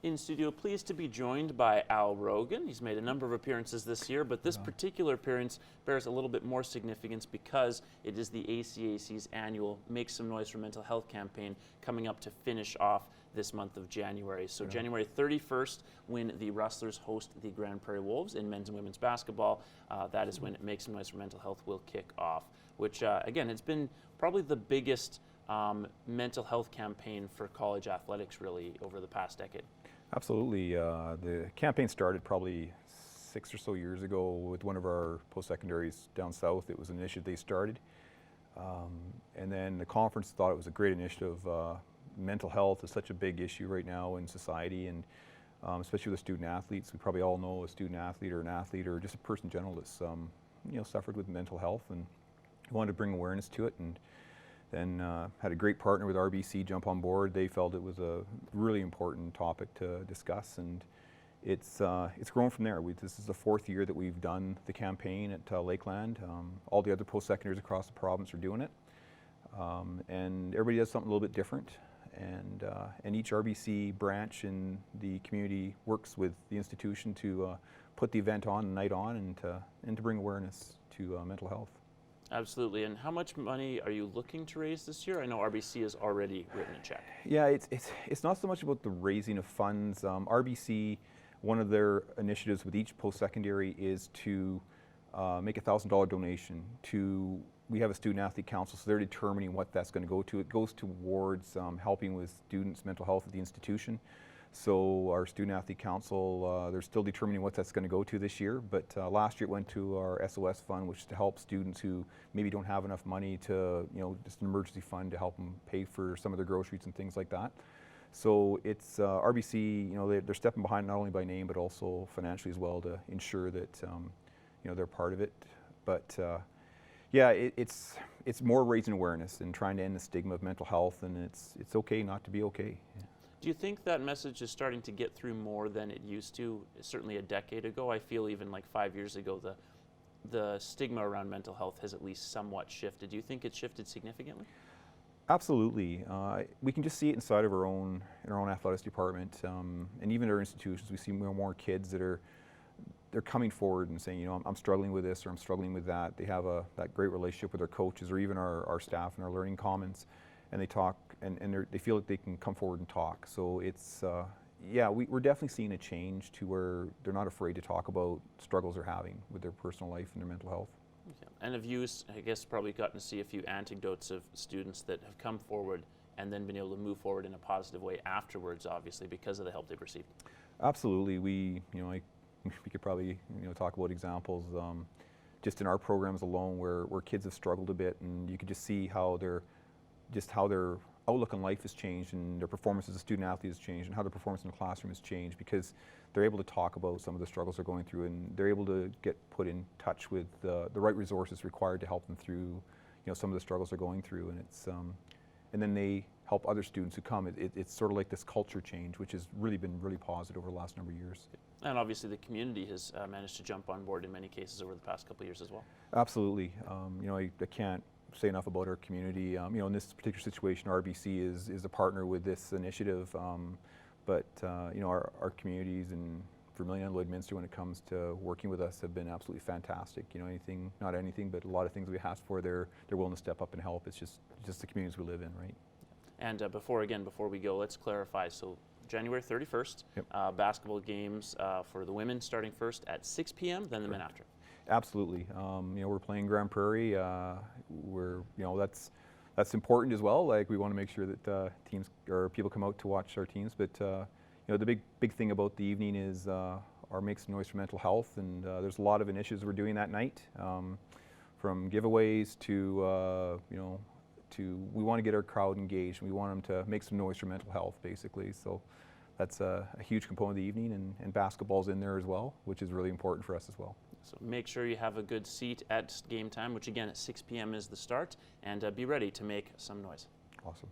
In studio, pleased to be joined by Al Rogan. He's made a number of appearances this year, but this particular appearance bears a little bit more significance because it is the ACAC's annual Make Some Noise for Mental Health campaign coming up to finish off this month of January. So January 31st, when the Rustlers host the Grand Prairie Wolves in men's and women's basketball, that is when Make Some Noise for Mental Health will kick off, which again, it's been probably the biggest mental health campaign for college athletics really over the past decade. Absolutely. The campaign started probably 6 or so years ago with one of our post-secondaries down south. It was an initiative they started. And then the conference thought it was a great initiative. Mental health is such a big issue right now in society, and especially with student athletes. We probably all know a student athlete or an athlete or just a person in general that's suffered with mental health, and we wanted to bring awareness to it. And then had a great partner with RBC jump on board. They felt it was a really important topic to discuss, and it's grown from there. This is the 4th year that we've done the campaign at Lakeland. All the other post-secondaries across the province are doing it, and everybody does something a little bit different. And each RBC branch in the community works with the institution to put the event on, the night on, and to bring awareness to mental health. Absolutely. And how much money are you looking to raise this year? I know RBC has already written a check. Yeah, it's not so much about the raising of funds. RBC, one of their initiatives with each post-secondary is to make a $1,000 donation to. We have a student athlete council, so they're determining what that's going to go to. It goes towards helping with students' mental health at the institution. So our student athlete council, they're still determining what that's going to go to this year, but last year it went to our SOS fund, which is to help students who maybe don't have enough money to, just an emergency fund to help them pay for some of their groceries and things like that. So it's RBC, they're stepping behind not only by name but also financially as well to ensure that they're part of it. But yeah, it's more raising awareness and trying to end the stigma of mental health, and it's okay not to be okay. Yeah. Do you think that message is starting to get through more than it used to? Certainly a decade ago. I feel even like 5 years ago, the stigma around mental health has at least somewhat shifted. Do you think it's shifted significantly? Absolutely. We can just see it inside of our own athletics department, and even our institutions. We see more and more kids that they're coming forward and saying, I'm struggling with this or I'm struggling with that. They have that great relationship with their coaches or even our staff in our learning commons, and they talk and they feel like they can come forward and talk. So it's, we're definitely seeing a change to where they're not afraid to talk about struggles they're having with their personal life and their mental health. Okay. And have you, I guess, probably gotten to see a few anecdotes of students that have come forward and then been able to move forward in a positive way afterwards, obviously, because of the help they've received? Absolutely. We could probably talk about examples just in our programs alone where kids have struggled a bit, and you could just see how their outlook on life has changed and their performance as a student athlete has changed and how their performance in the classroom has changed because they're able to talk about some of the struggles they're going through, and they're able to get put in touch with the right resources required to help them through some of the struggles they're going through, and it's and then they help other students who come. It's sort of like this culture change, which has really been really positive over the last number of years. And obviously the community has managed to jump on board in many cases over the past couple of years as well. Absolutely. I can't say enough about our community. In this particular situation, RBC is a partner with this initiative, but our communities in Vermilion and Lloydminster, when it comes to working with us, have been absolutely fantastic. Not anything, but a lot of things we asked for, they're willing to step up and help. It's just the communities we live in, right? And before we go, let's clarify. So January 31st, yep. Basketball games for the women starting first at 6 p.m., then the men after. Absolutely. We're playing Grand Prairie. That's important as well. Like, we want to make sure that teams or people come out to watch our teams. But the big thing about the evening is our Make Some Noise for Mental Health, and there's a lot of initiatives we're doing that night, from giveaways to we want to get our crowd engaged. We want them to make some noise for mental health, basically. So that's a huge component of the evening, and basketball's in there as well, which is really important for us as well. So make sure you have a good seat at game time, which again at 6 p.m. is the start, and be ready to make some noise. Awesome.